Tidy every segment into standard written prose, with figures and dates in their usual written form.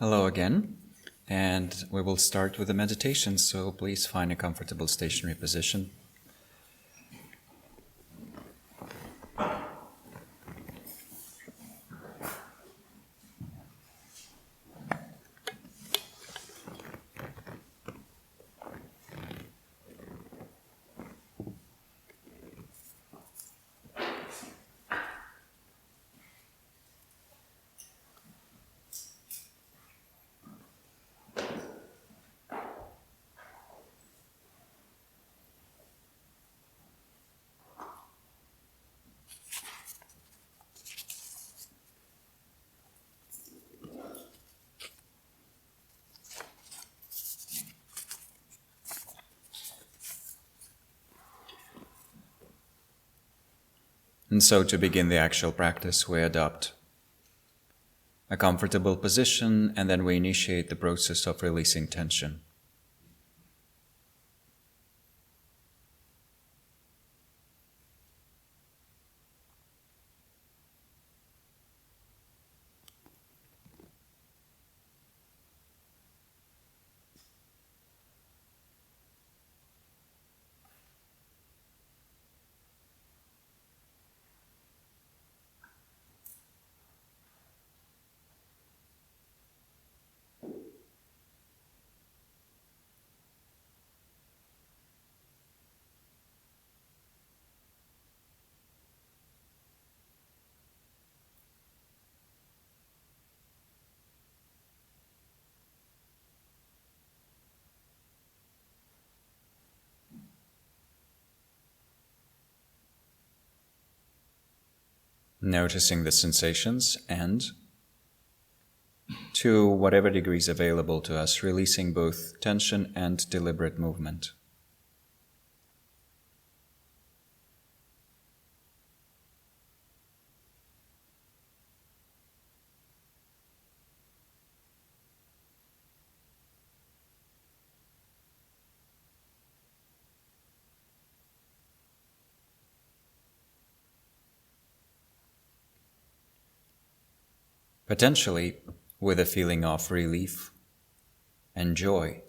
Hello again, and we will start with the meditation, so please find a comfortable stationary position. And so to begin the actual practice, we adopt a comfortable position, and then we initiate the process of releasing tension. Noticing the sensations and, to whatever degrees available to us, releasing both tension and deliberate movement. Potentially with a feeling of relief and joy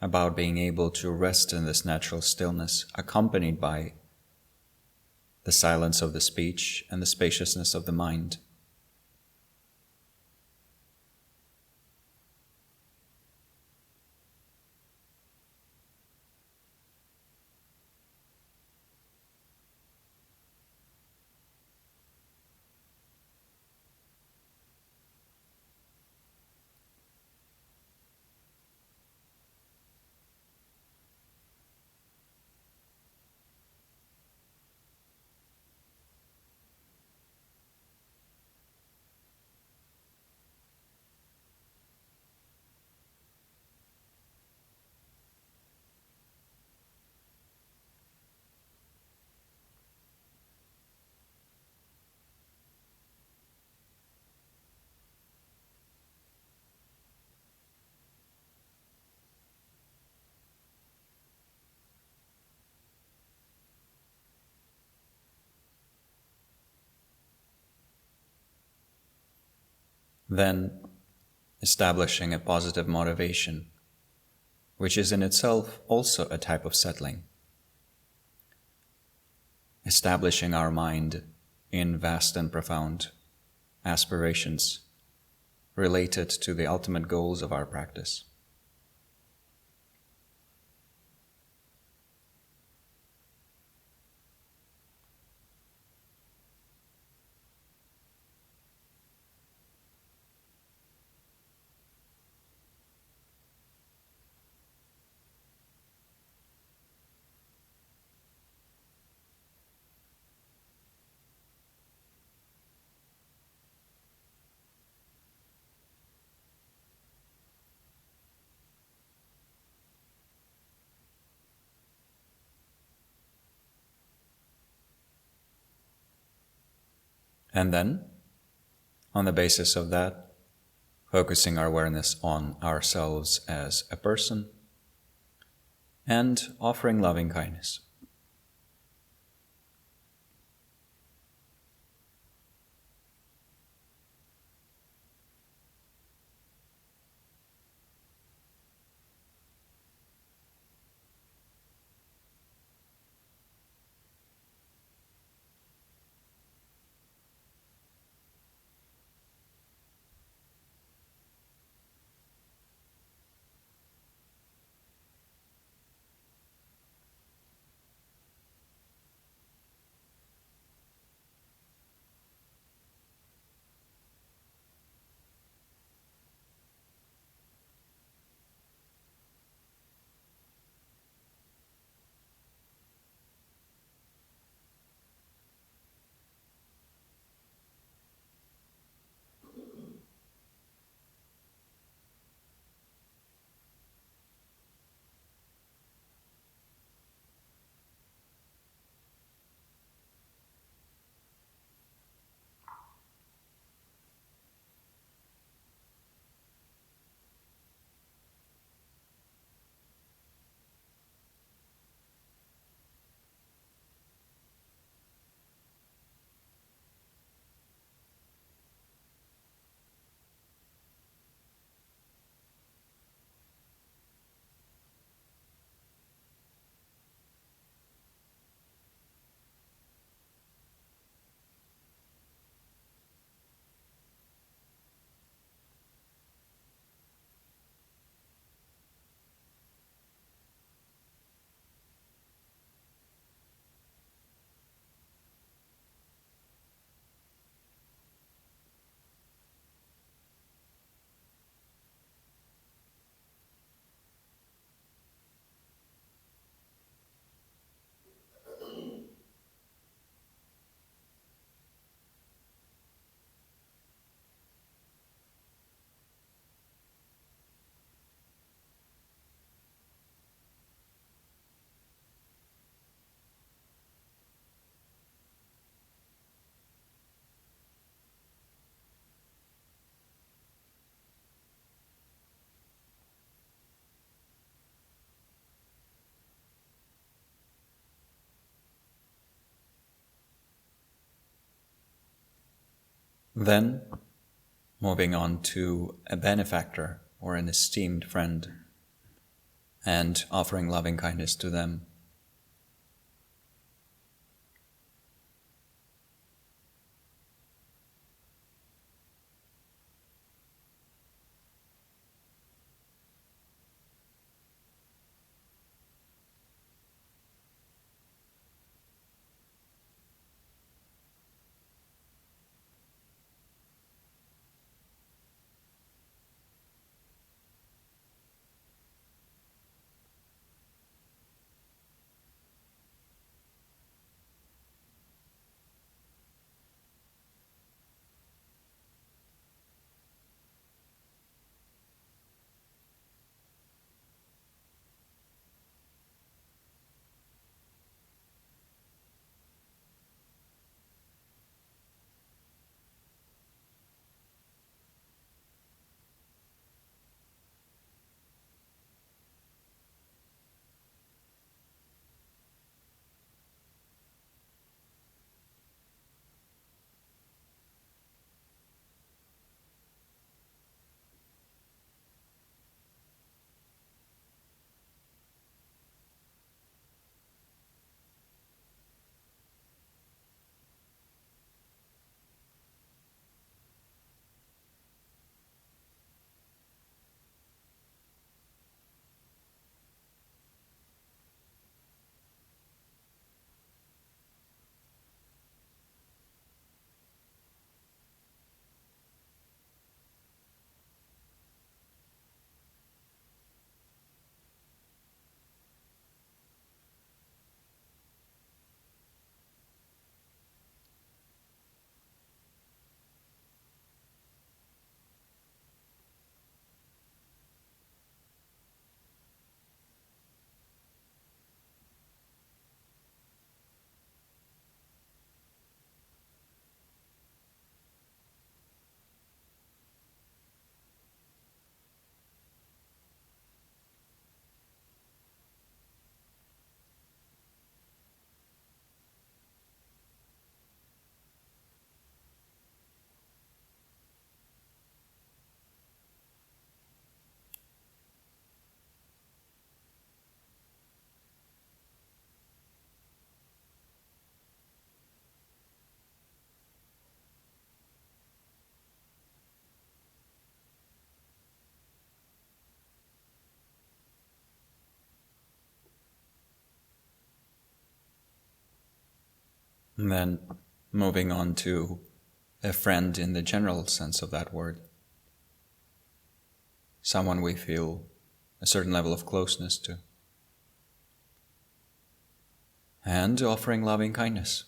about being able to rest in this natural stillness, accompanied by the silence of the speech and the spaciousness of the mind. Then, establishing a positive motivation, which is in itself also a type of settling. Establishing our mind in vast and profound aspirations related to the ultimate goals of our practice. And then, on the basis of that, focusing our awareness on ourselves as a person and offering loving kindness. Then, moving on to a benefactor or an esteemed friend, and offering loving kindness to them. And then moving on to a friend in the general sense of that word. Someone we feel a certain level of closeness to. And offering loving kindness.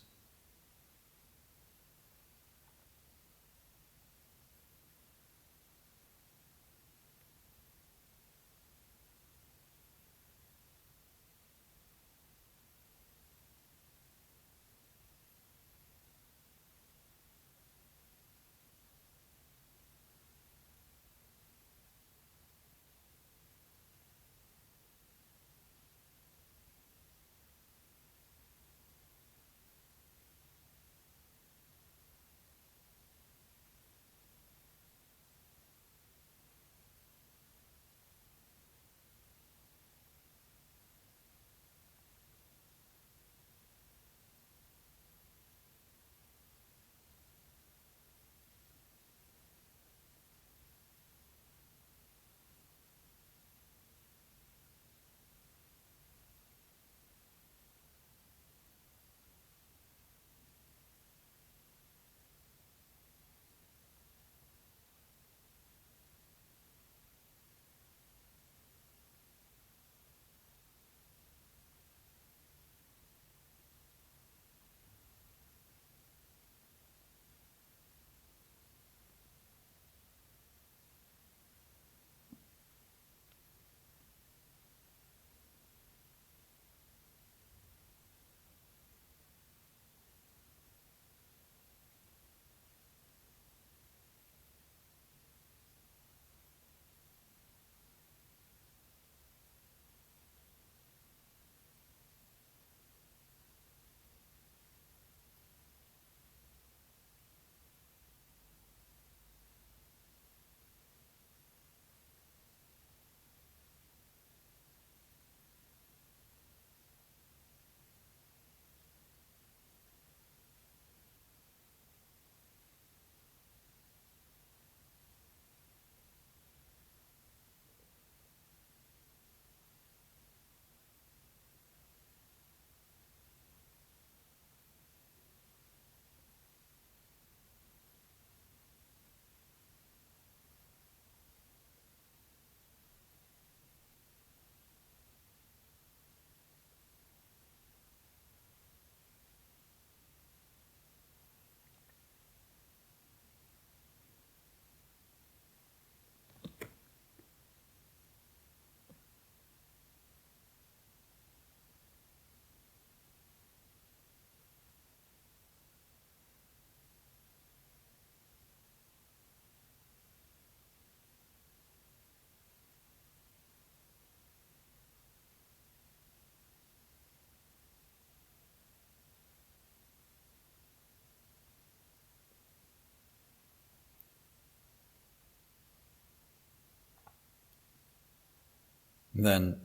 Then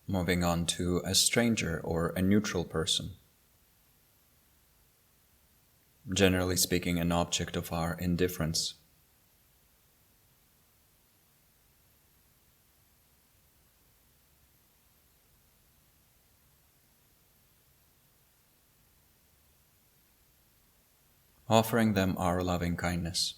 moving on to a stranger or a neutral person. Generally speaking, an object of our indifference. Offering them our loving kindness.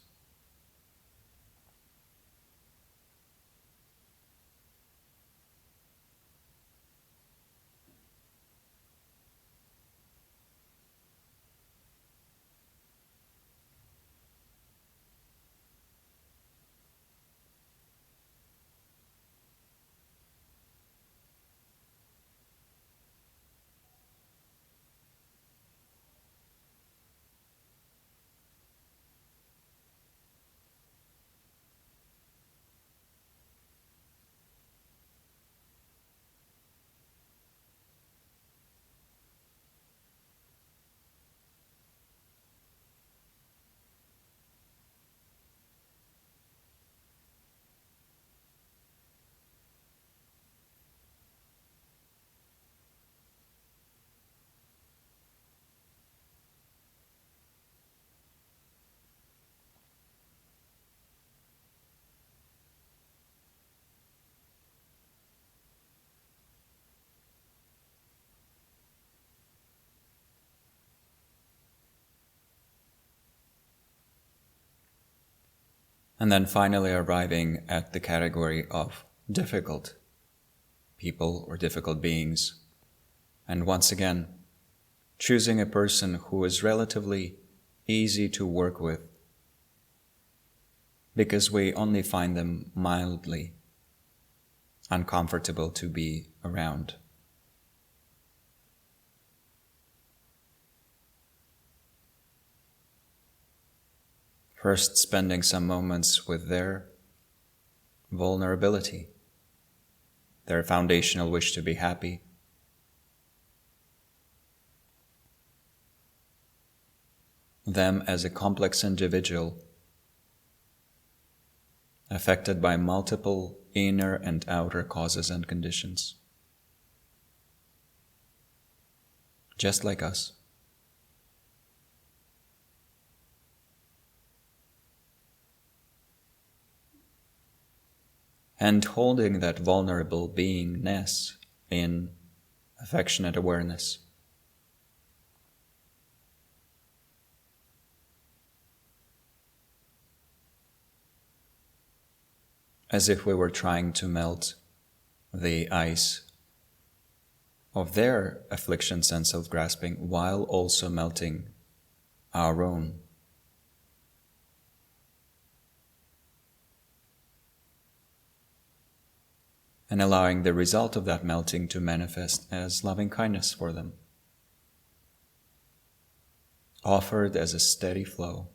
And then finally arriving at the category of difficult people or difficult beings. And once again, choosing a person who is relatively easy to work with because we only find them mildly uncomfortable to be around. First, spending some moments with their vulnerability, their foundational wish to be happy, them as a complex individual affected by multiple inner and outer causes and conditions, just like us. And holding that vulnerable beingness in affectionate awareness. As if we were trying to melt the ice of their afflictions and self-grasping while also melting our own. And allowing the result of that melting to manifest as loving kindness for them, offered as a steady flow.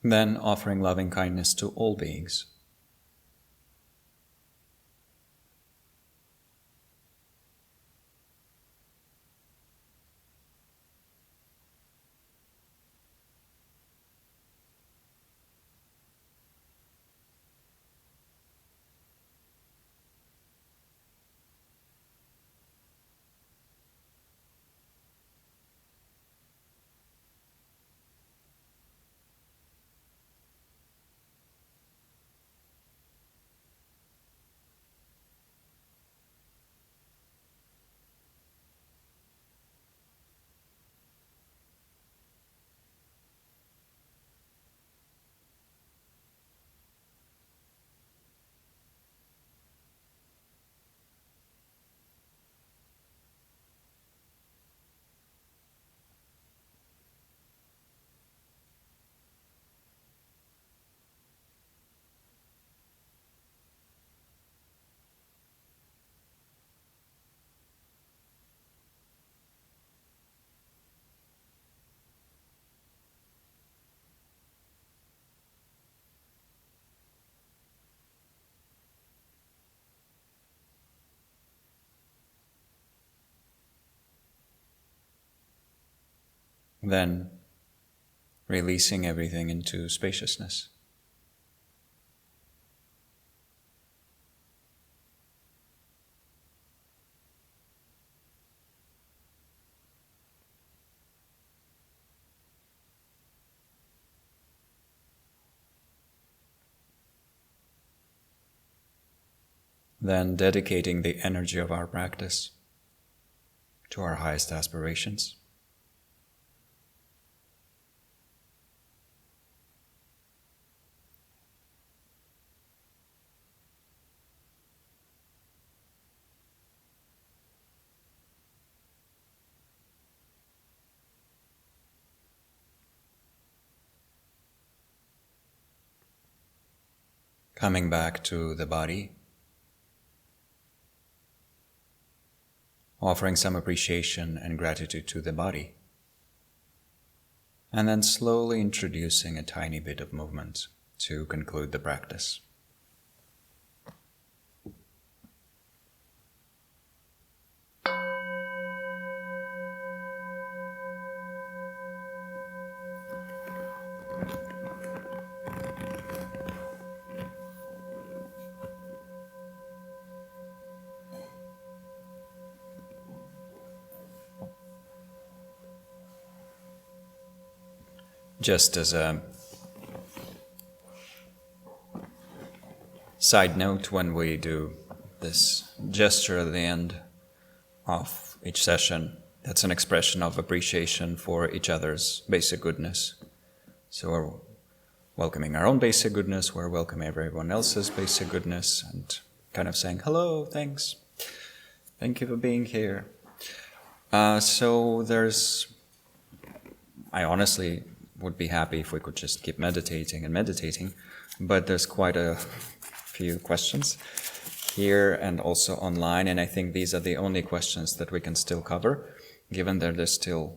Then offering loving kindness to all beings. then releasing everything into spaciousness. Then dedicating the energy of our practice to our highest aspirations. Coming back to the body, offering some appreciation and gratitude to the body, and then slowly introducing a tiny bit of movement to conclude the practice. Just as a side note, when we do this gesture at the end of each session, that's an expression of appreciation for each other's basic goodness. So we're welcoming our own basic goodness, we're welcoming everyone else's basic goodness, and kind of saying, hello, thanks, thank you for being here. So I honestly would be happy if we could just keep meditating, but there's quite a few questions here and also online, and I think these are the only questions that we can still cover, given that there's still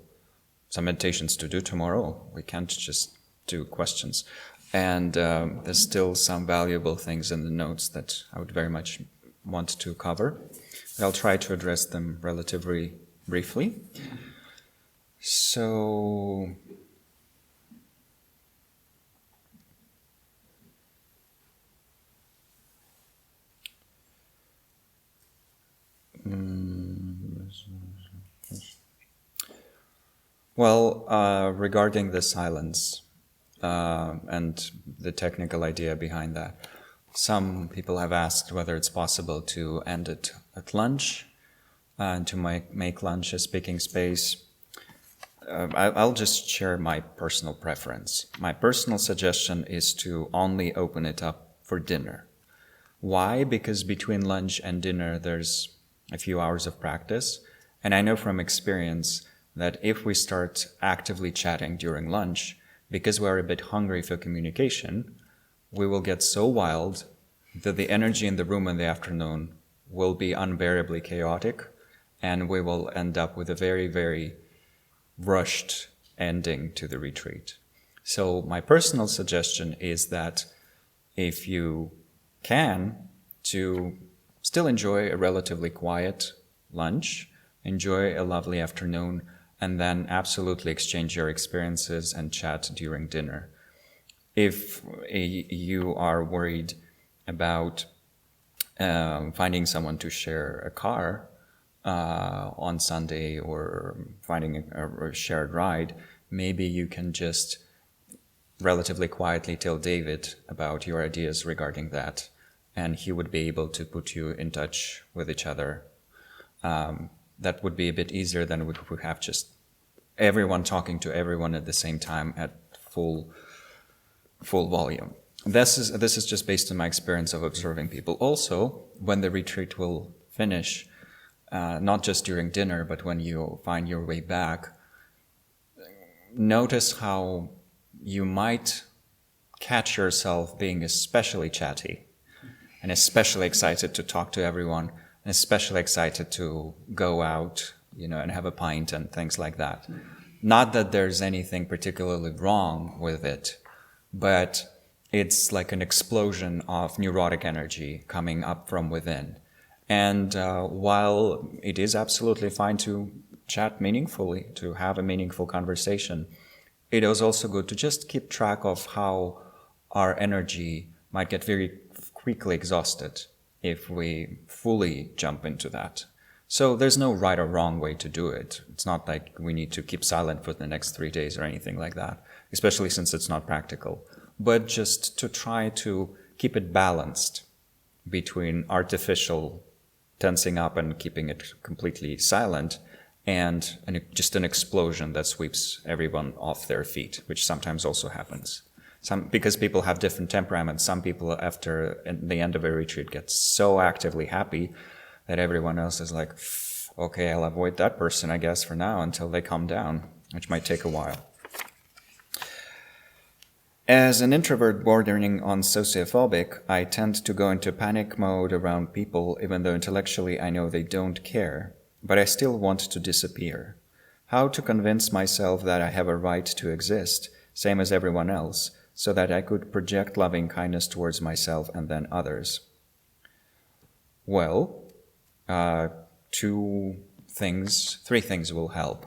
some meditations to do tomorrow. We can't just do questions. And there's still some valuable things in the notes that I would very much want to cover. I'll try to address them relatively briefly. So regarding the silence and the technical idea behind that, some people have asked whether it's possible to end it at lunch and to make lunch a speaking space. I'll just share my personal preference. My personal suggestion is to only open it up for dinner. Why? Because between lunch and dinner there's a few hours of practice, and I know from experience that if we start actively chatting during lunch, because we're a bit hungry for communication, we will get so wild that the energy in the room in the afternoon will be unbearably chaotic, and we will end up with a very, very rushed ending to the retreat. So my personal suggestion is that if you can, to still enjoy a relatively quiet lunch, enjoy a lovely afternoon, and then absolutely exchange your experiences and chat during dinner. If you are worried about finding someone to share a car on Sunday or finding a shared ride, maybe you can just relatively quietly tell David about your ideas regarding that, and he would be able to put you in touch with each other. That would be a bit easier than if we have just everyone talking to everyone at the same time at full volume. This is just based on my experience of observing people. Also, when the retreat will finish, not just during dinner, but when you find your way back, notice how you might catch yourself being especially chatty and especially excited to talk to everyone, and especially excited to go out, and have a pint and things like that. Not that there's anything particularly wrong with it, but it's like an explosion of neurotic energy coming up from within. And while it is absolutely fine to chat meaningfully, to have a meaningful conversation. It is also good to just keep track of how our energy might get very quickly exhausted if we fully jump into that. So there's no right or wrong way to do it. It's not like we need to keep silent for the next 3 days or anything like that, especially since it's not practical. But just to try to keep it balanced between artificial tensing up and keeping it completely silent and just an explosion that sweeps everyone off their feet, which sometimes also happens. Because people have different temperaments. Some people, after the end of a retreat, get so actively happy that everyone else is like, okay, I'll avoid that person, I guess, for now until they calm down, which might take a while. As an introvert bordering on sociophobic, I tend to go into panic mode around people, even though intellectually I know they don't care, but I still want to disappear. How to convince myself that I have a right to exist, same as everyone else, so that I could project loving kindness towards myself and then others? Well, three things will help.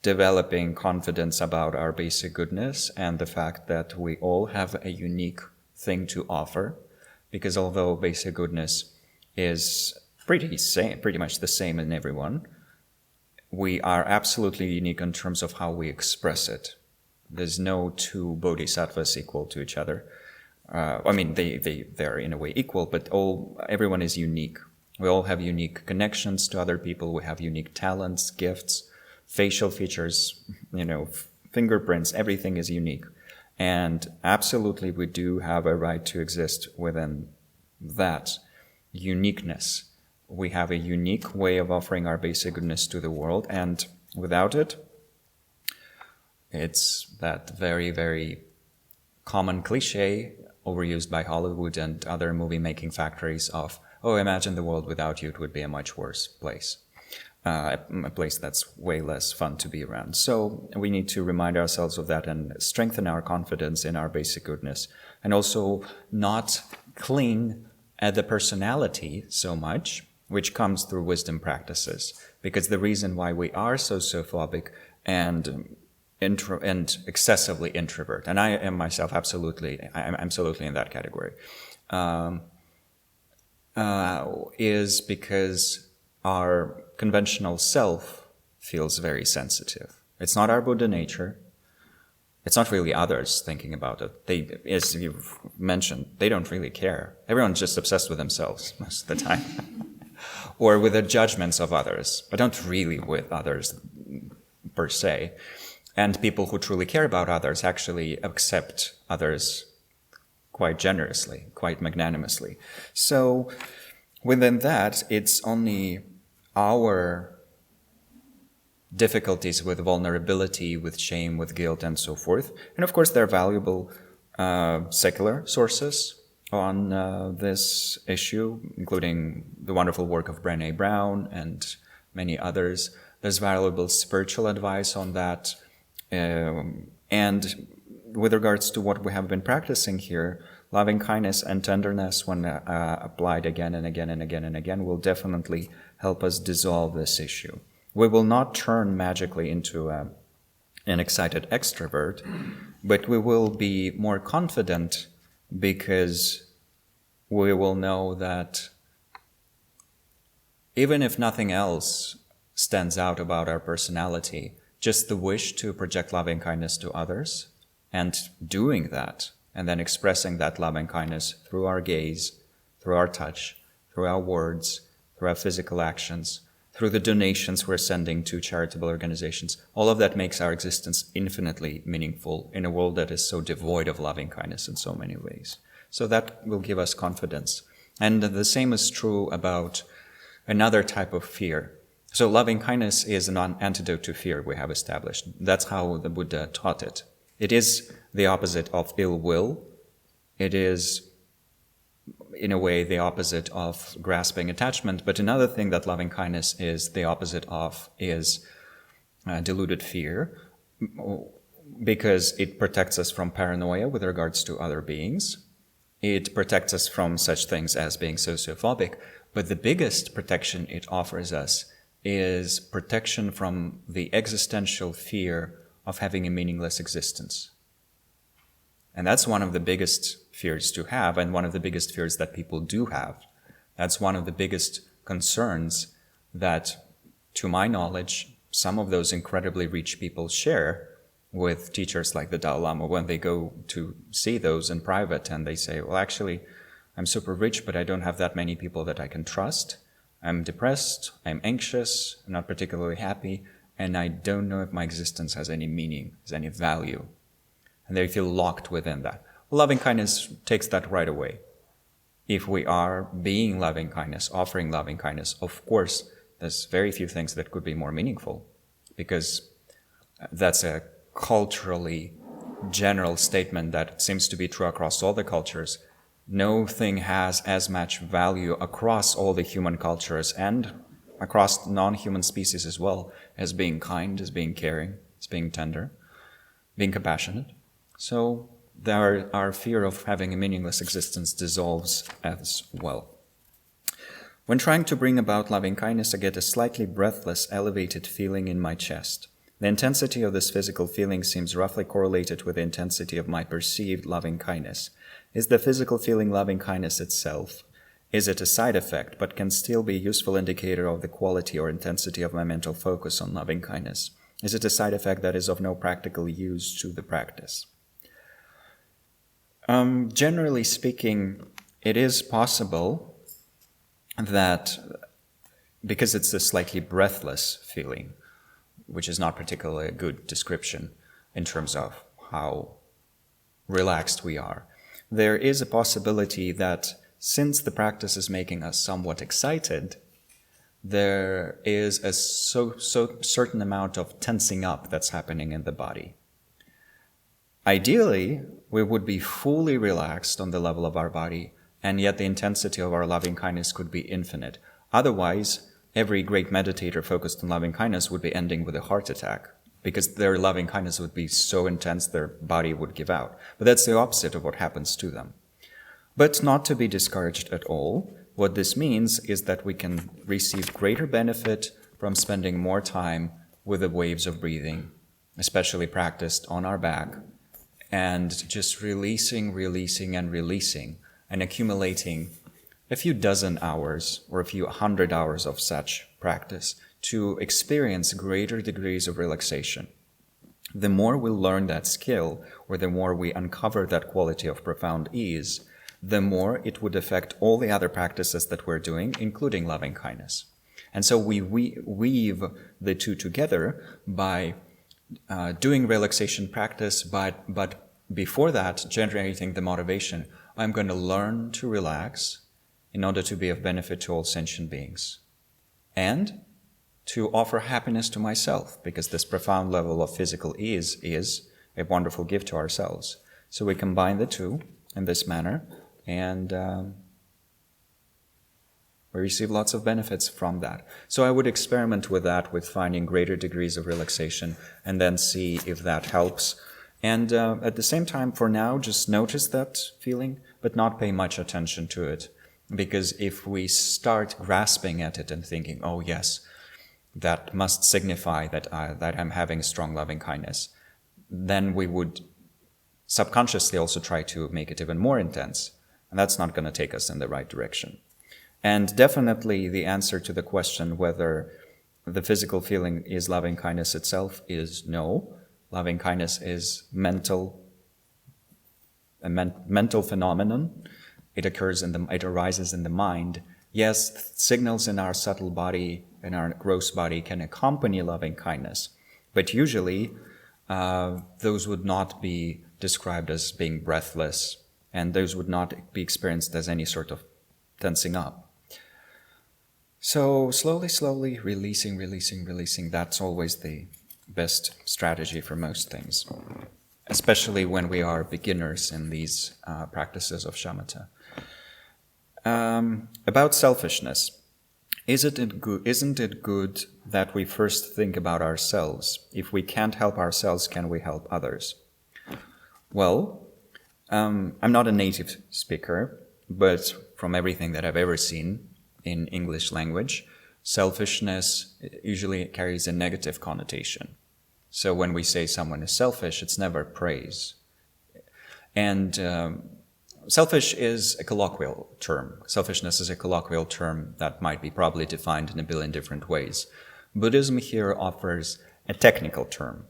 Developing confidence about our basic goodness and the fact that we all have a unique thing to offer, because although basic goodness is pretty much the same in everyone, we are absolutely unique in terms of how we express it. There's no two bodhisattvas equal to each other. They're in a way equal, but everyone is unique. We all have unique connections to other people. We have unique talents, gifts, facial features, fingerprints. Everything is unique. And absolutely, we do have a right to exist within that uniqueness. We have a unique way of offering our basic goodness to the world, and without it, it's that very, very common cliche overused by Hollywood and other movie-making factories of, imagine the world without you, it would be a much worse place. A place that's way less fun to be around. So we need to remind ourselves of that and strengthen our confidence in our basic goodness, and also not cling at the personality so much, which comes through wisdom practices. Because the reason why we are sociophobic and excessively introvert, and I am myself I'm absolutely in that category, is because our conventional self feels very sensitive. It's not our Buddha nature. It's not really others thinking about it. They, as you've mentioned, they don't really care. Everyone's just obsessed with themselves most of the time. Or with the judgments of others, but not really with others per se. And people who truly care about others actually accept others quite generously, quite magnanimously. So within that, it's only our difficulties with vulnerability, with shame, with guilt, and so forth. And of course, there are valuable secular sources on this issue, including the wonderful work of Brené Brown and many others. There's valuable spiritual advice on that. And with regards to what we have been practicing here, loving kindness and tenderness, when applied again and again and again and again, will definitely help us dissolve this issue. We will not turn magically into an excited extrovert, but we will be more confident because we will know that even if nothing else stands out about our personality, just the wish to project loving kindness to others and doing that, and then expressing that loving kindness through our gaze, through our touch, through our words, through our physical actions, through the donations we're sending to charitable organizations. All of that makes our existence infinitely meaningful in a world that is so devoid of loving kindness in so many ways. So that will give us confidence. And the same is true about another type of fear. So loving kindness is an antidote to fear, we have established. That's how the Buddha taught it. It is the opposite of ill will. It is, in a way, the opposite of grasping attachment. But another thing that loving kindness is the opposite of is deluded fear, because it protects us from paranoia with regards to other beings. It protects us from such things as being sociophobic. But the biggest protection it offers us is protection from the existential fear of having a meaningless existence. And that's one of the biggest fears to have, and one of the biggest fears that people do have. That's one of the biggest concerns that, to my knowledge, some of those incredibly rich people share with teachers like the Dalai Lama when they go to see those in private and they say, well, actually, I'm super rich, but I don't have that many people that I can trust. I'm depressed, I'm anxious, I'm not particularly happy, and I don't know if my existence has any meaning, has any value. And they feel locked within that. Loving kindness takes that right away. If we are being loving kindness, offering loving kindness, of course, there's very few things that could be more meaningful, because that's a culturally general statement that seems to be true across all the cultures. No thing has as much value across all the human cultures and across non-human species as well as being kind, as being caring, as being tender, being compassionate. So our fear of having a meaningless existence dissolves as well. When trying to bring about loving kindness, I get a slightly breathless, elevated feeling in my chest. The intensity of this physical feeling seems roughly correlated with the intensity of my perceived loving kindness. Is the physical feeling loving kindness itself? Is it a side effect, but can still be a useful indicator of the quality or intensity of my mental focus on loving kindness? Is it a side effect that is of no practical use to the practice? Generally speaking, it is possible that, because it's a slightly breathless feeling, which is not particularly a good description in terms of how relaxed we are, there is a possibility that since the practice is making us somewhat excited, there is a certain amount of tensing up that's happening in the body. Ideally, we would be fully relaxed on the level of our body, and yet the intensity of our loving kindness could be infinite. Otherwise, every great meditator focused on loving kindness would be ending with a heart attack, because their loving kindness would be so intense their body would give out. But that's the opposite of what happens to them. But not to be discouraged at all. What this means is that we can receive greater benefit from spending more time with the waves of breathing, especially practiced on our back, and just releasing and accumulating a few dozen hours or a few 100 hours of such practice to experience greater degrees of relaxation. The more we learn that skill, or the more we uncover that quality of profound ease, the more it would affect all the other practices that we're doing, including loving kindness. And so we weave the two together by doing relaxation practice, but before that, generating the motivation, I'm going to learn to relax in order to be of benefit to all sentient beings, and to offer happiness to myself, because this profound level of physical ease is a wonderful gift to ourselves. So we combine the two in this manner, and we receive lots of benefits from that. So I would experiment with that, with finding greater degrees of relaxation, and then see if that helps. And at the same time, for now, just notice that feeling, but not pay much attention to it. Because if we start grasping at it and thinking, oh yes, that must signify that I'm having strong loving kindness, then we would subconsciously also try to make it even more intense. And that's not going to take us in the right direction. And definitely the answer to the question whether the physical feeling is loving kindness itself is no. Loving kindness is a mental phenomenon. It arises in the mind. Yes, signals in our subtle body, in our gross body, can accompany loving kindness, but usually those would not be described as being breathless, and those would not be experienced as any sort of tensing up. So slowly, releasing, that's always the best strategy for most things, especially when we are beginners in these practices of shamatha. About selfishness. Isn't it good that we first think about ourselves? If we can't help ourselves, can we help others? Well, I'm not a native speaker, but from everything that I've ever seen in English language, selfishness usually carries a negative connotation. So when we say someone is selfish, it's never praise. And selfish is a colloquial term. Selfishness is a colloquial term that might be probably defined in a billion different ways. Buddhism here offers a technical term,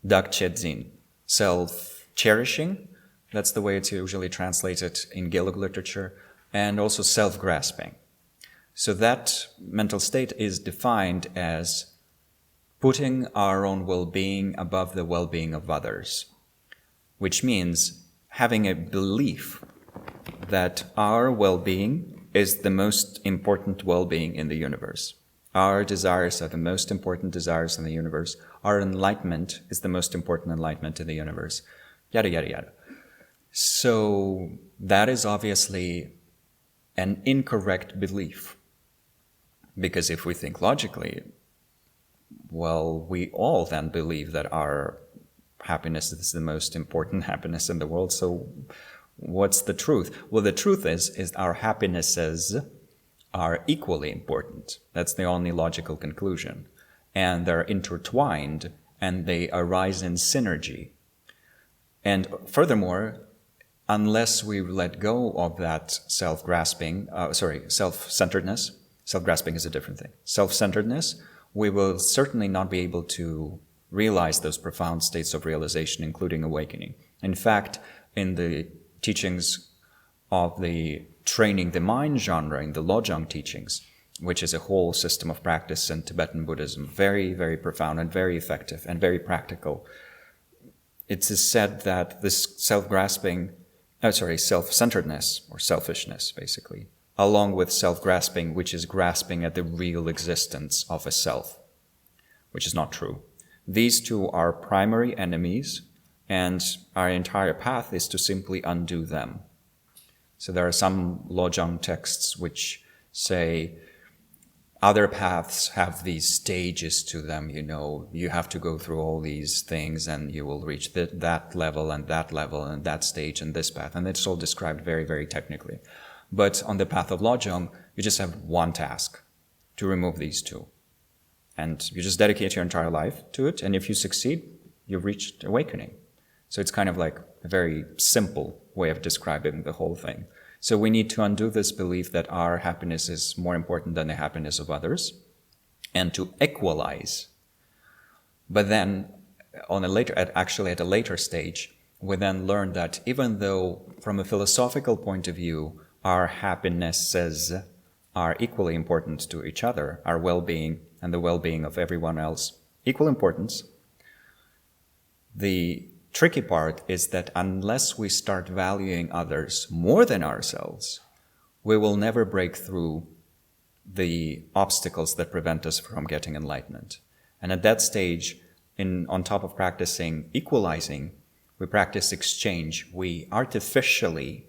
dakchedzin, self-cherishing. That's the way it's usually translated in Gaelic literature, and also self-grasping. So that mental state is defined as putting our own well-being above the well-being of others, which means having a belief that our well-being is the most important well-being in the universe. Our desires are the most important desires in the universe. Our enlightenment is the most important enlightenment in the universe. Yada, yada, yada. So that is obviously an incorrect belief. Because if we think logically, well, we all then believe that our happiness is the most important happiness in the world. So what's the truth? Well, the truth is our happinesses are equally important. That's the only logical conclusion. And they're intertwined and they arise in synergy. And furthermore, unless we let go of that self-centeredness, self-grasping is a different thing. Self-centeredness, we will certainly not be able to realize those profound states of realization, including awakening. In fact, in the teachings of the training the mind genre, in the Lojong teachings, which is a whole system of practice in Tibetan Buddhism, very, very profound and very effective and very practical, it is said that this self-centeredness, or selfishness, basically, along with self-grasping, which is grasping at the real existence of a self, which is not true. These two are primary enemies, and our entire path is to simply undo them. So there are some Lojong texts which say other paths have these stages to them, you have to go through all these things and you will reach that level and that stage and this path. And it's all described very, very technically. But on the path of Lojong, you just have one task, to remove these two. And you just dedicate your entire life to it, and if you succeed, you've reached awakening. So it's kind of like a very simple way of describing the whole thing. So we need to undo this belief that our happiness is more important than the happiness of others, and to equalize. But then, at a later stage, we then learn that even though, from a philosophical point of view, our happinesses are equally important to each other, our well-being and the well-being of everyone else, equal importance. The tricky part is that unless we start valuing others more than ourselves, we will never break through the obstacles that prevent us from getting enlightenment. And at that stage, on top of practicing equalizing, we practice exchange. We artificially,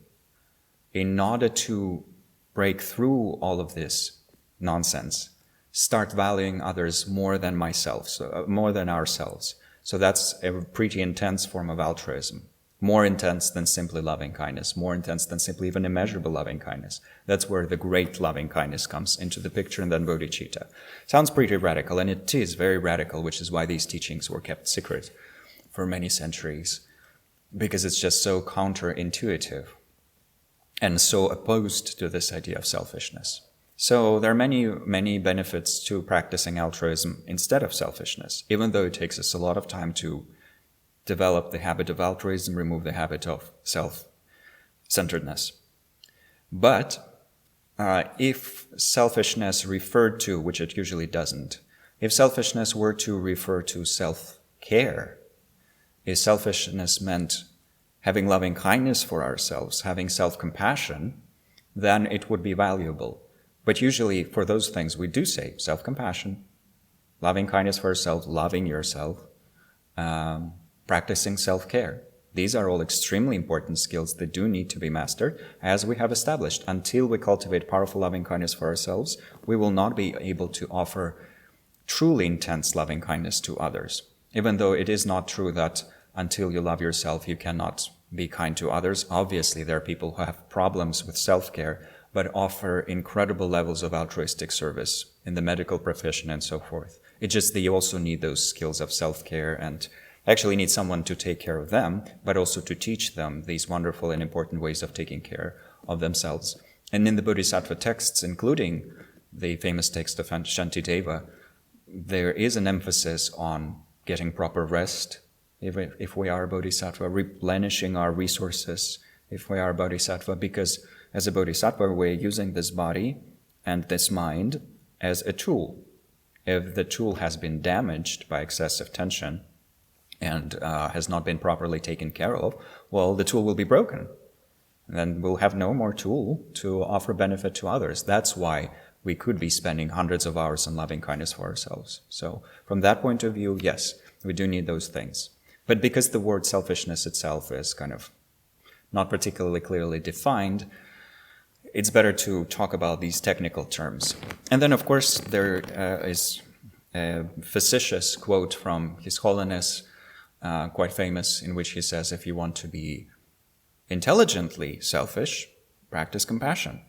in order to break through all of this nonsense, start valuing others more than more than ourselves. So that's a pretty intense form of altruism, more intense than simply loving kindness, more intense than simply even immeasurable loving kindness. That's where the great loving kindness comes into the picture, and then bodhicitta. Sounds pretty radical, and it is very radical, which is why these teachings were kept secret for many centuries, because it's just so counterintuitive and so opposed to this idea of selfishness. So there are many, many benefits to practicing altruism instead of selfishness, even though it takes us a lot of time to develop the habit of altruism, remove the habit of self-centeredness. But if selfishness referred to, which it usually doesn't, if selfishness were to refer to self-care, if selfishness meant having loving kindness for ourselves, having self-compassion, then it would be valuable. But usually for those things we do say self-compassion, loving kindness for yourself, loving yourself, practicing self-care. These are all extremely important skills that do need to be mastered, as we have established. Until we cultivate powerful loving kindness for ourselves, we will not be able to offer truly intense loving kindness to others. Even though it is not true that until you love yourself, you cannot be kind to others. Obviously, there are people who have problems with self-care, but offer incredible levels of altruistic service in the medical profession and so forth. It's just they also need those skills of self-care and actually need someone to take care of them, but also to teach them these wonderful and important ways of taking care of themselves. And in the Bodhisattva texts, including the famous text of Shantideva, there is an emphasis on getting proper rest if we are a bodhisattva, replenishing our resources if we are a bodhisattva, because as a bodhisattva we're using this body and this mind as a tool. If the tool has been damaged by excessive tension and has not been properly taken care of, well, the tool will be broken. Then we'll have no more tool to offer benefit to others. That's why we could be spending hundreds of hours on loving kindness for ourselves. So from that point of view, yes, we do need those things. But because the word selfishness itself is kind of not particularly clearly defined, it's better to talk about these technical terms. And then, of course, there is a facetious quote from His Holiness, quite famous, in which he says, if you want to be intelligently selfish, practice compassion,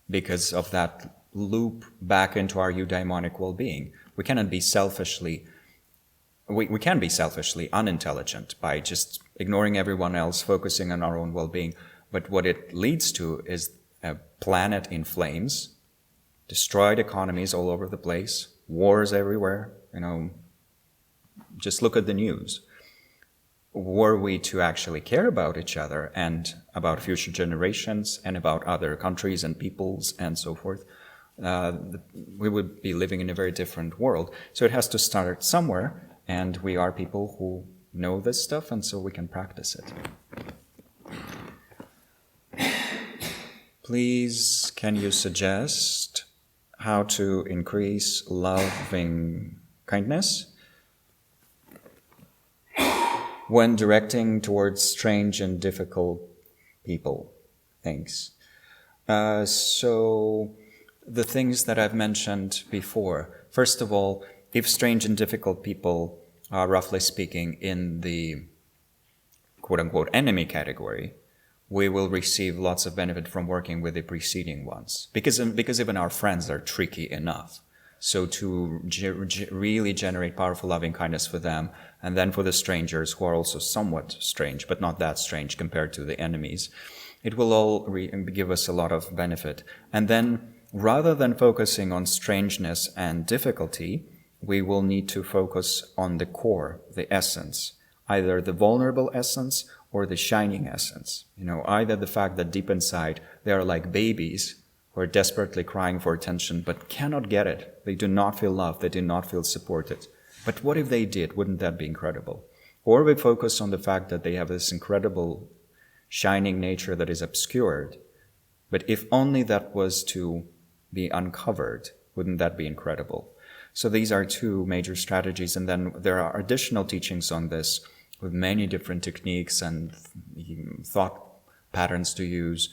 because of that loop back into our eudaimonic well-being. We cannot be selfishly, we can be selfishly unintelligent by just ignoring everyone else, focusing on our own well-being. But what it leads to is a planet in flames, destroyed economies all over the place, wars everywhere, just look at the news. Were we to actually care about each other and about future generations and about other countries and peoples and so forth, we would be living in a very different world. So it has to start somewhere, and we are people who know this stuff, and so we can practice it. Please, can you suggest how to increase loving kindness when directing towards strange and difficult people? Thanks. So the things that I've mentioned before. First of all, if strange and difficult people are, roughly speaking, in the quote-unquote enemy category, we will receive lots of benefit from working with the preceding ones. Because even our friends are tricky enough. So to really generate powerful loving kindness for them, and then for the strangers who are also somewhat strange, but not that strange compared to the enemies, it will all give us a lot of benefit. And then, rather than focusing on strangeness and difficulty, we will need to focus on the core, the essence, either the vulnerable essence or the shining essence. Either the fact that deep inside they are like babies who are desperately crying for attention but cannot get it. They do not feel loved, they do not feel supported. But what if they did? Wouldn't that be incredible? Or we focus on the fact that they have this incredible shining nature that is obscured. But if only that was to be uncovered, wouldn't that be incredible? So these are two major strategies, and then there are additional teachings on this with many different techniques and thought patterns to use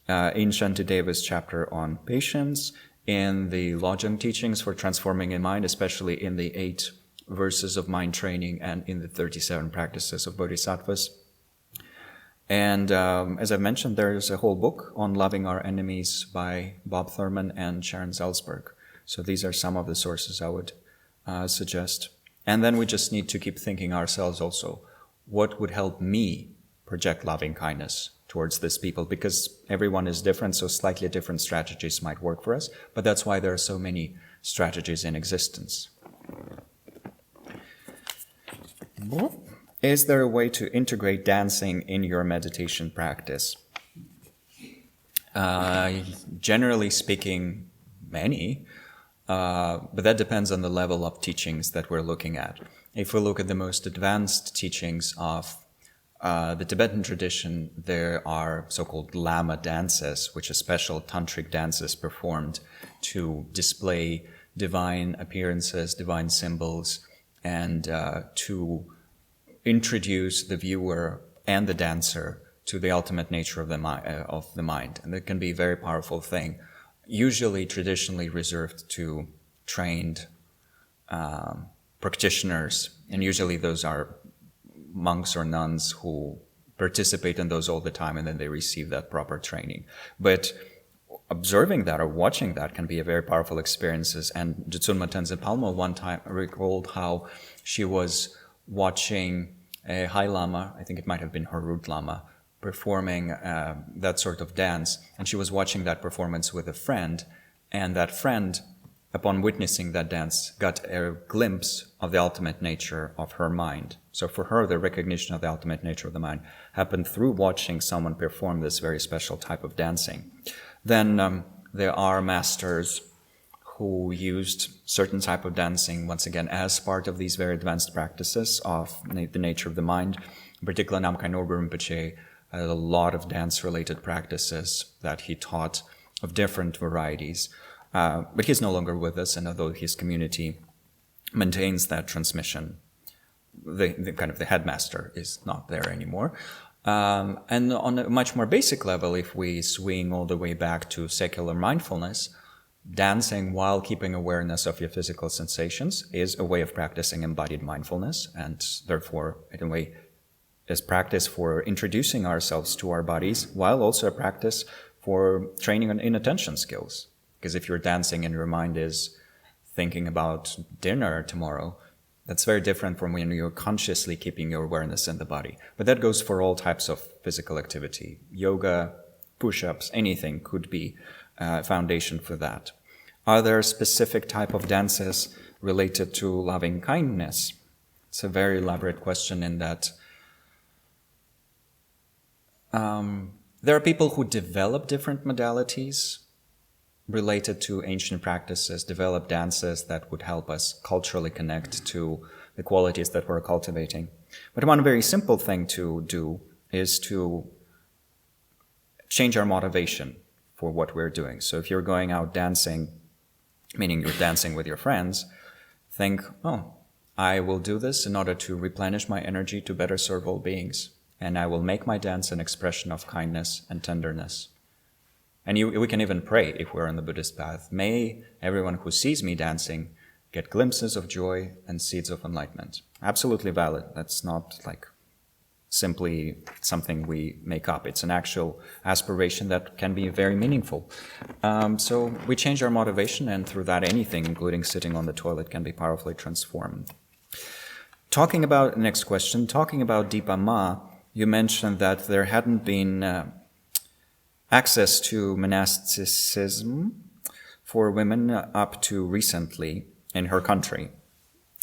in Shantideva's chapter on patience, in the Lojong teachings for transforming in mind, especially in the 8 verses of mind training and in the 37 practices of bodhisattvas. And as I mentioned, there's a whole book on loving our enemies by Bob Thurman and Sharon Salzberg. So these are some of the sources I would suggest. And then we just need to keep thinking ourselves also, what would help me project loving kindness towards these people? Because everyone is different, so slightly different strategies might work for us. But that's why there are so many strategies in existence. Is there a way to integrate dancing in your meditation practice? Generally speaking, many. But that depends on the level of teachings that we're looking at. If we look at the most advanced teachings of the Tibetan tradition, there are so-called Lama dances, which are special tantric dances performed to display divine appearances, divine symbols, and to introduce the viewer and the dancer to the ultimate nature of the mind. And that can be a very powerful thing, usually traditionally reserved to trained practitioners, and usually those are monks or nuns who participate in those all the time, and then they receive that proper training. But observing that or watching that can be a very powerful experiences. And Jutsunma Tenzin Palmo one time recalled how she was watching a High Lama, I think it might have been her Root Lama, performing that sort of dance. And she was watching that performance with a friend, and that friend, upon witnessing that dance, got a glimpse of the ultimate nature of her mind. So for her, the recognition of the ultimate nature of the mind happened through watching someone perform this very special type of dancing. Then there are masters who used certain type of dancing, once again, as part of these very advanced practices of the nature of the mind. In particular, Namkhai Norbu Rinpoche had a lot of dance-related practices that he taught of different varieties. But he's no longer with us, and although his community maintains that transmission, the kind of the headmaster is not there anymore. And on a much more basic level, if we swing all the way back to secular mindfulness, dancing while keeping awareness of your physical sensations is a way of practicing embodied mindfulness, and therefore, in a way, is practice for introducing ourselves to our bodies, while also a practice for training on inattention skills. Because if you're dancing and your mind is thinking about dinner tomorrow, that's very different from when you're consciously keeping your awareness in the body. But that goes for all types of physical activity. Yoga, push-ups, anything could be a foundation for that. Are there specific type of dances related to loving kindness? It's a very elaborate question in that there are people who develop different modalities related to ancient practices, develop dances that would help us culturally connect to the qualities that we're cultivating. But one very simple thing to do is to change our motivation for what we're doing. So if you're going out dancing, meaning you're dancing with your friends, think, oh, I will do this in order to replenish my energy to better serve all beings. And I will make my dance an expression of kindness and tenderness. And we can even pray if we're on the Buddhist path. May everyone who sees me dancing get glimpses of joy and seeds of enlightenment. Absolutely valid. That's not like simply something we make up. It's an actual aspiration that can be very meaningful. So we change our motivation, and through that anything, including sitting on the toilet, can be powerfully transformed. Talking about Dipa Ma, you mentioned that there hadn't been access to monasticism for women up to recently in her country.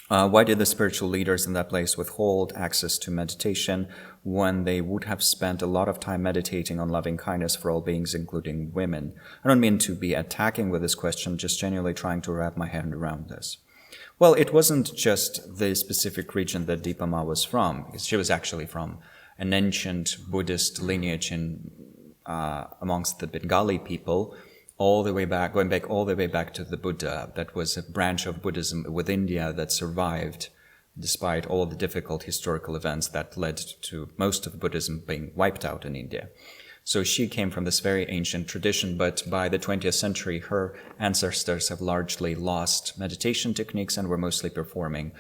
Why did the spiritual leaders in that place withhold access to meditation when they would have spent a lot of time meditating on loving kindness for all beings, including women? I don't mean to be attacking with this question, just genuinely trying to wrap my head around this. Well, it wasn't just the specific region that Dipa Ma was from, because she was actually from an ancient Buddhist lineage amongst the Bengali people, going back all the way back to the Buddha. That was a branch of Buddhism with India that survived despite all the difficult historical events that led to most of Buddhism being wiped out in India. So she came from this very ancient tradition, but by the 20th century, her ancestors have largely lost meditation techniques and were mostly performing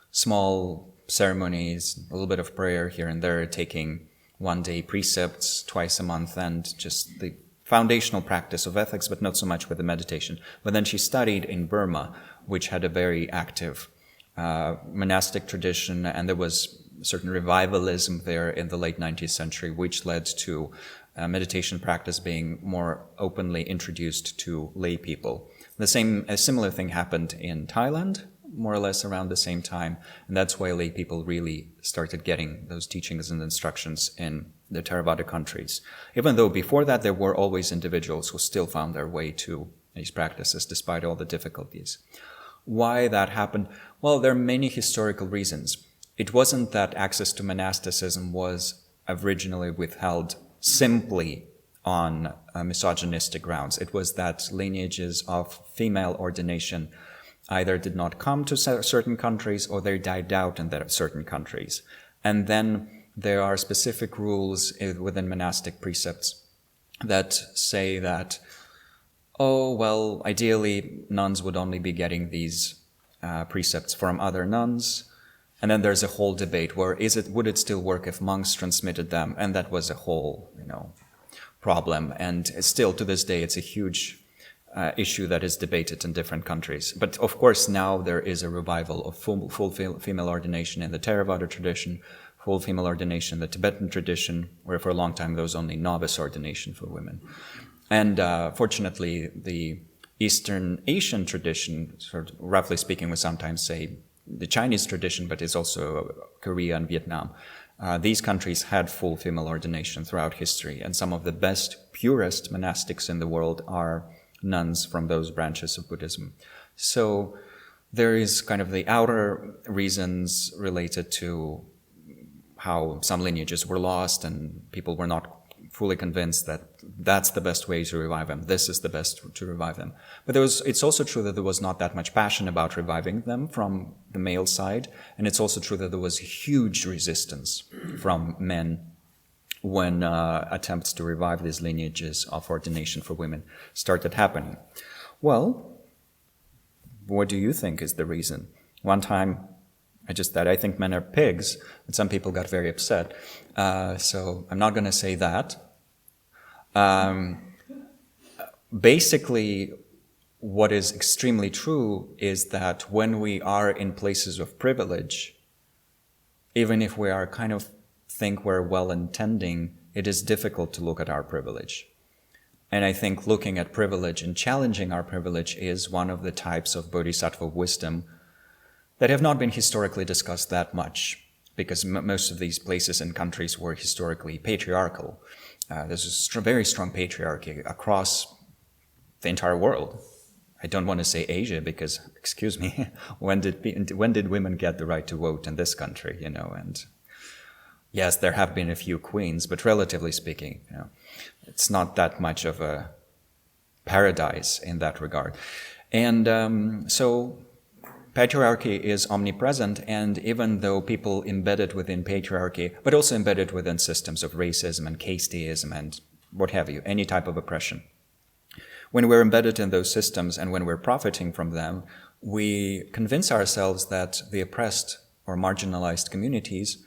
small ceremonies, a little bit of prayer here and there, taking one-day precepts twice a month, and just the foundational practice of ethics, but not so much with the meditation. But then she studied in Burma, which had a very active monastic tradition, and there was certain revivalism there in the late 19th century, which led to meditation practice being more openly introduced to lay people. A similar thing happened in Thailand, more or less around the same time, and that's why lay people really started getting those teachings and instructions in the Theravada countries. Even though before that there were always individuals who still found their way to these practices despite all the difficulties. Why that happened? Well, there are many historical reasons. It wasn't that access to monasticism was originally withheld simply on misogynistic grounds. It was that lineages of female ordination either did not come to certain countries or they died out in certain countries. And then there are specific rules within monastic precepts that say that, ideally nuns would only be getting these precepts from other nuns. And then there's a whole debate where would it still work if monks transmitted them? And that was a whole, problem, and still to this day it's a huge issue that is debated in different countries. But of course now there is a revival of full female ordination in the Theravada tradition, full female ordination in the Tibetan tradition, where for a long time there was only novice ordination for women. And fortunately, the Eastern Asian tradition, sort of roughly speaking, we sometimes say the Chinese tradition, but it's also Korea and Vietnam. These countries had full female ordination throughout history, and some of the best, purest monastics in the world are nuns from those branches of Buddhism. So there is kind of the outer reasons related to how some lineages were lost and people were not fully convinced that that's the best way to revive them. This is the best to revive them. But it's also true that there was not that much passion about reviving them from the male side. And it's also true that there was huge resistance from men when attempts to revive these lineages of ordination for women started happening. Well, what do you think is the reason? One time, I think men are pigs, and some people got very upset. So I'm not going to say that. Basically, what is extremely true is that when we are in places of privilege, even if we are kind of think we're well-intending, it is difficult to look at our privilege. And I think looking at privilege and challenging our privilege is one of the types of bodhisattva wisdom that have not been historically discussed that much, because most of these places and countries were historically patriarchal. There's a very strong patriarchy across the entire world. I don't want to say Asia because, excuse me, when did women get the right to vote in this country, And yes, there have been a few queens, but relatively speaking, it's not that much of a paradise in that regard. And so patriarchy is omnipresent, and even though people embedded within patriarchy, but also embedded within systems of racism and casteism and what have you, any type of oppression, when we're embedded in those systems and when we're profiting from them, we convince ourselves that the oppressed or marginalized communities,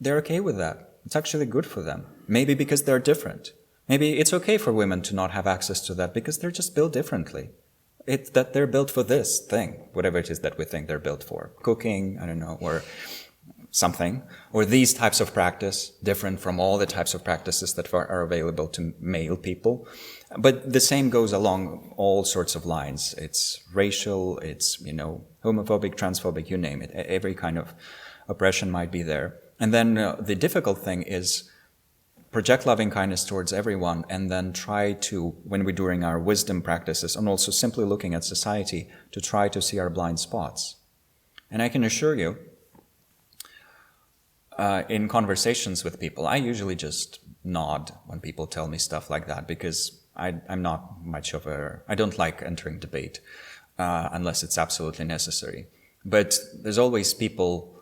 they're okay with that. It's actually good for them. Maybe because they're different. Maybe it's okay for women to not have access to that because they're just built differently. It's that they're built for this thing, whatever it is that we think they're built for. Cooking, I don't know, or something. Or these types of practice, different from all the types of practices that are available to male people. But the same goes along all sorts of lines. It's racial, it's, homophobic, transphobic, you name it. Every kind of oppression might be there. And then the difficult thing is project loving kindness towards everyone and then try to, when we're doing our wisdom practices and also simply looking at society, to try to see our blind spots. And I can assure you, in conversations with people, I usually just nod when people tell me stuff like that because I'm not much of I don't like entering debate unless it's absolutely necessary. But there's always people,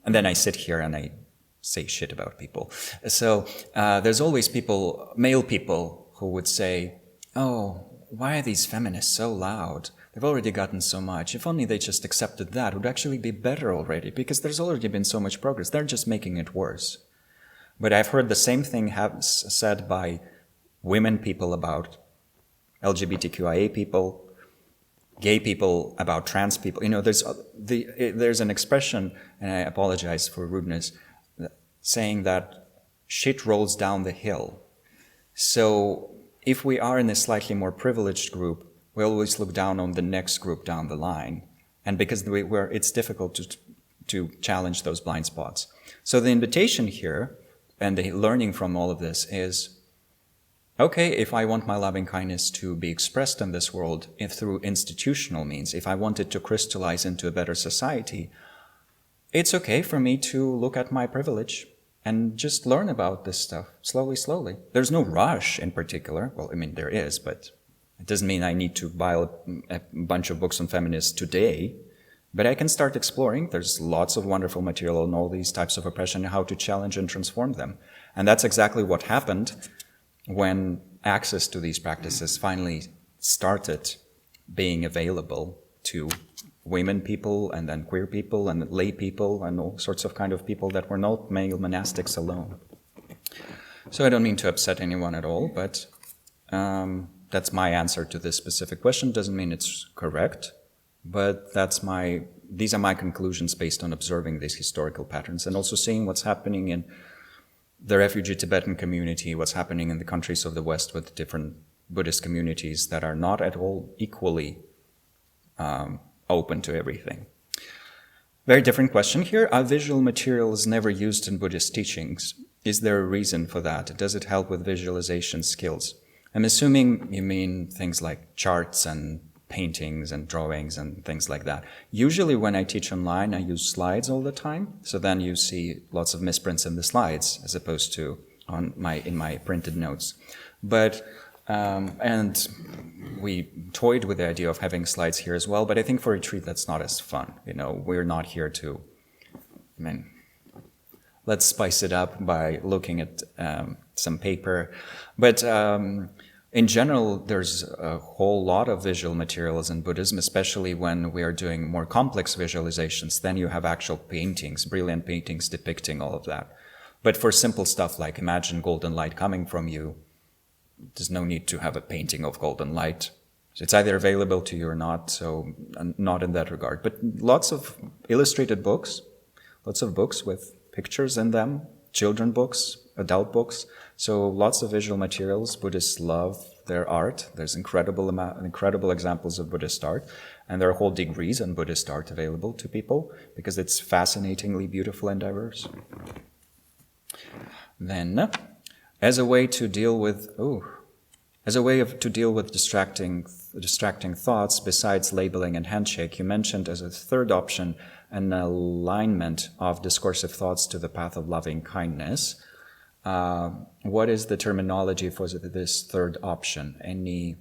and then I sit here and I say shit about people. So there's always people, male people, who would say, oh, why are these feminists so loud? They've already gotten so much. If only they just accepted that, it would actually be better already, because there's already been so much progress. They're just making it worse. But I've heard the same thing said by women people about LGBTQIA people, gay people about trans people. There's an expression, and I apologize for rudeness, saying that shit rolls down the hill. So if we are in a slightly more privileged group, we always look down on the next group down the line. And because it's difficult to challenge those blind spots. So the invitation here, and the learning from all of this is, okay, if I want my loving kindness to be expressed in this world through institutional means, if I want it to crystallize into a better society, it's okay for me to look at my privilege and just learn about this stuff slowly. There's no rush in particular. Well, there is, but it doesn't mean I need to buy a bunch of books on feminists today. But I can start exploring. There's lots of wonderful material on all these types of oppression and how to challenge and transform them. And that's exactly what happened when access to these practices finally started being available to women people and then queer people and lay people and all sorts of kind of people that were not male monastics alone. So I don't mean to upset anyone at all, but that's my answer to this specific question. Doesn't mean it's correct, but these are my conclusions based on observing these historical patterns and also seeing what's happening in the refugee Tibetan community, what's happening in the countries of the West with different Buddhist communities that are not at all equally open to everything. Very different question here. Are visual materials never used in Buddhist teachings? Is there a reason for that? Does it help with visualization skills? I'm assuming you mean things like charts and paintings and drawings and things like that. Usually when I teach online, I use slides all the time. So then you see lots of misprints in the slides as opposed to in my printed notes. But and we toyed with the idea of having slides here as well, but I think for a retreat that's not as fun. We're not here to, let's spice it up by looking at some paper. But in general, there's a whole lot of visual materials in Buddhism, especially when we are doing more complex visualizations. Then you have actual paintings, brilliant paintings depicting all of that. But for simple stuff like imagine golden light coming from you, there's no need to have a painting of golden light. It's either available to you or not, so not in that regard. But lots of illustrated books, lots of books with pictures in them, children books, adult books. So lots of visual materials. Buddhists love their art. There's incredible examples of Buddhist art. And there are whole degrees in Buddhist art available to people because it's fascinatingly beautiful and diverse. Then, as a way to deal with distracting thoughts, besides labeling and handshake, you mentioned as a third option an alignment of discursive thoughts to the path of loving kindness. What is the terminology for this third option?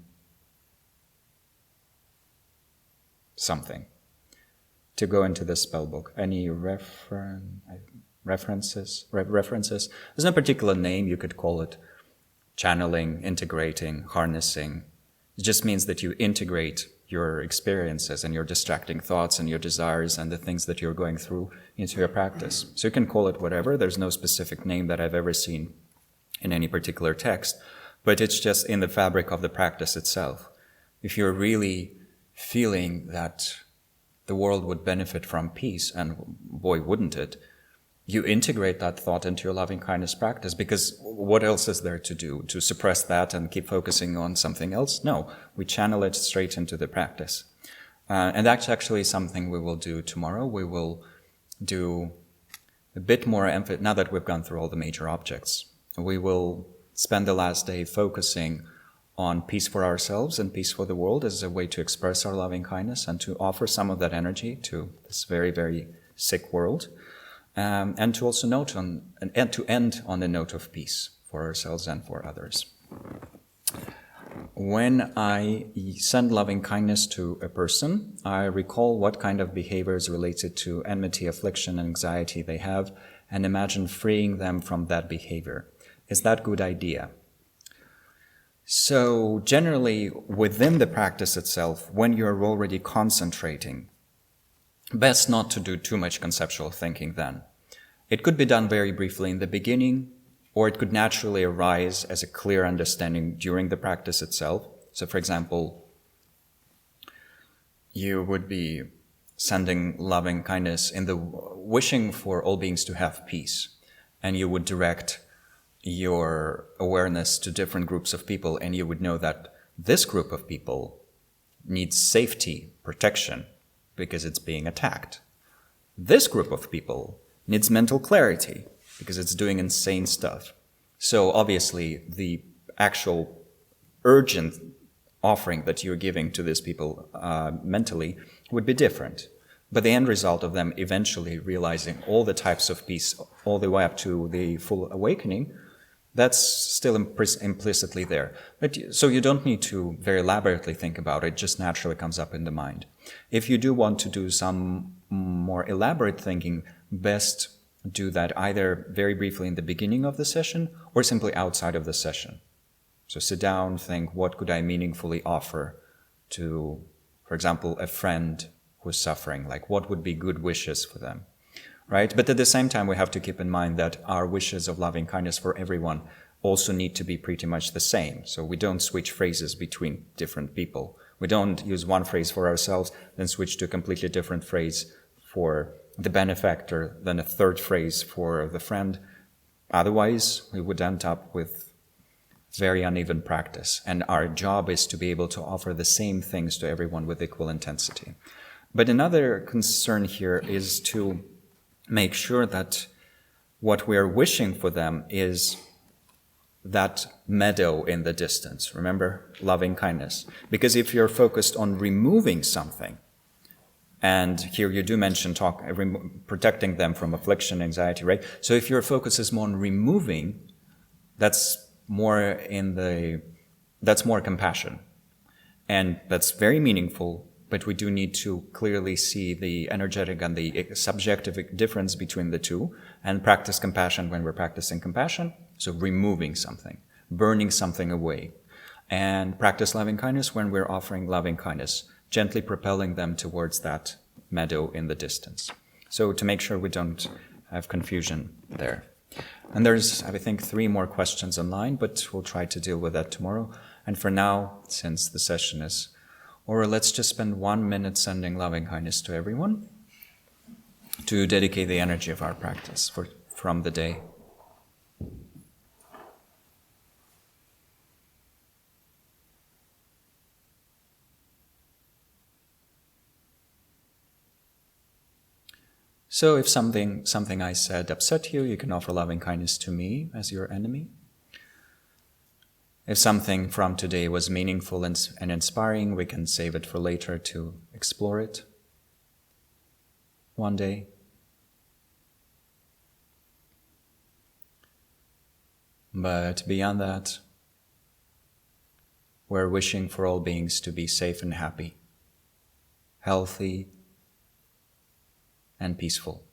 Something to go into the spell book. Any references? There's no particular name. You could call it channeling, integrating, harnessing. It just means that you integrate your experiences and your distracting thoughts and your desires and the things that you're going through into your practice. So you can call it whatever. There's no specific name that I've ever seen in any particular text, but it's just in the fabric of the practice itself. If you're really feeling that the world would benefit from peace, and boy, wouldn't it, you integrate that thought into your loving kindness practice, because what else is there to do? To suppress that and keep focusing on something else? No, we channel it straight into the practice. And that's actually something we will do tomorrow. We will do a bit more emphasis, now that we've gone through all the major objects. We will spend the last day focusing on peace for ourselves and peace for the world as a way to express our loving kindness and to offer some of that energy to this very, very sick world. And to also to end on a note of peace for ourselves and for others. When I send loving kindness to a person, I recall what kind of behaviors related to enmity, affliction, and anxiety they have, and imagine freeing them from that behavior. Is that a good idea? So generally, within the practice itself, when you're already concentrating, best not to do too much conceptual thinking then. It could be done very briefly in the beginning, or it could naturally arise as a clear understanding during the practice itself. So for example, you would be sending loving kindness in the wishing for all beings to have peace, and you would direct your awareness to different groups of people, and you would know that this group of people needs safety, protection, because it's being attacked. This group of people needs mental clarity because it's doing insane stuff. So obviously the actual urgent offering that you're giving to these people mentally would be different. But the end result of them eventually realizing all the types of peace all the way up to the full awakening, that's still implicitly there. So you don't need to very elaborately think about it, it just naturally comes up in the mind. If you do want to do some more elaborate thinking, best do that either very briefly in the beginning of the session or simply outside of the session. So sit down, think, what could I meaningfully offer to, for example, a friend who's suffering? Like, what would be good wishes for them? Right? But at the same time, we have to keep in mind that our wishes of loving kindness for everyone also need to be pretty much the same. So we don't switch phrases between different people. We don't use one phrase for ourselves, then switch to a completely different phrase for the benefactor, then a third phrase for the friend. Otherwise, we would end up with very uneven practice. And our job is to be able to offer the same things to everyone with equal intensity. But another concern here is to make sure that what we're wishing for them is that meadow in the distance. Remember, loving kindness. Because if you're focused on removing something, and here you do mention protecting them from affliction, anxiety, right? So if your focus is more on removing, that's more compassion. And that's very meaningful, but we do need to clearly see the energetic and the subjective difference between the two, and practice compassion when we're practicing compassion. So removing something, burning something away. And practice loving kindness when we're offering loving kindness, gently propelling them towards that meadow in the distance. So to make sure we don't have confusion there. And there's, I think, 3 more questions online, but we'll try to deal with that tomorrow. And for now, since the session is over, let's just spend 1 minute sending loving kindness to everyone to dedicate the energy of our practice from the day. So if something I said upset you, you can offer loving kindness to me as your enemy. If something from today was meaningful and inspiring, we can save it for later to explore it one day. But beyond that, we're wishing for all beings to be safe and happy, healthy and peaceful.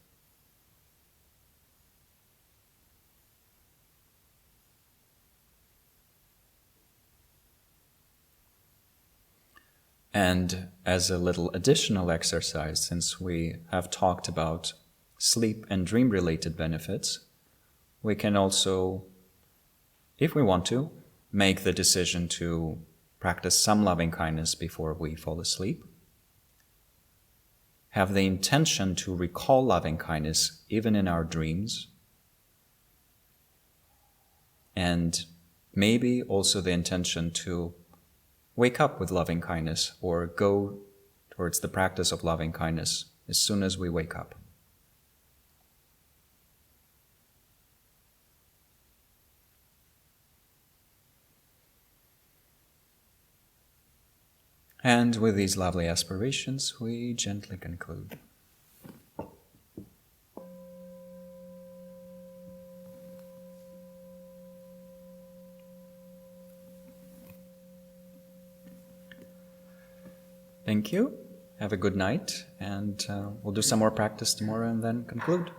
And as a little additional exercise, since we have talked about sleep and dream-related benefits, we can also, if we want to, make the decision to practice some loving kindness before we fall asleep. Have the intention to recall loving kindness even in our dreams. And maybe also the intention to wake up with loving kindness or go towards the practice of loving kindness as soon as we wake up. And with these lovely aspirations, we gently conclude. Thank you. Have a good night, and we'll do some more practice tomorrow and then conclude.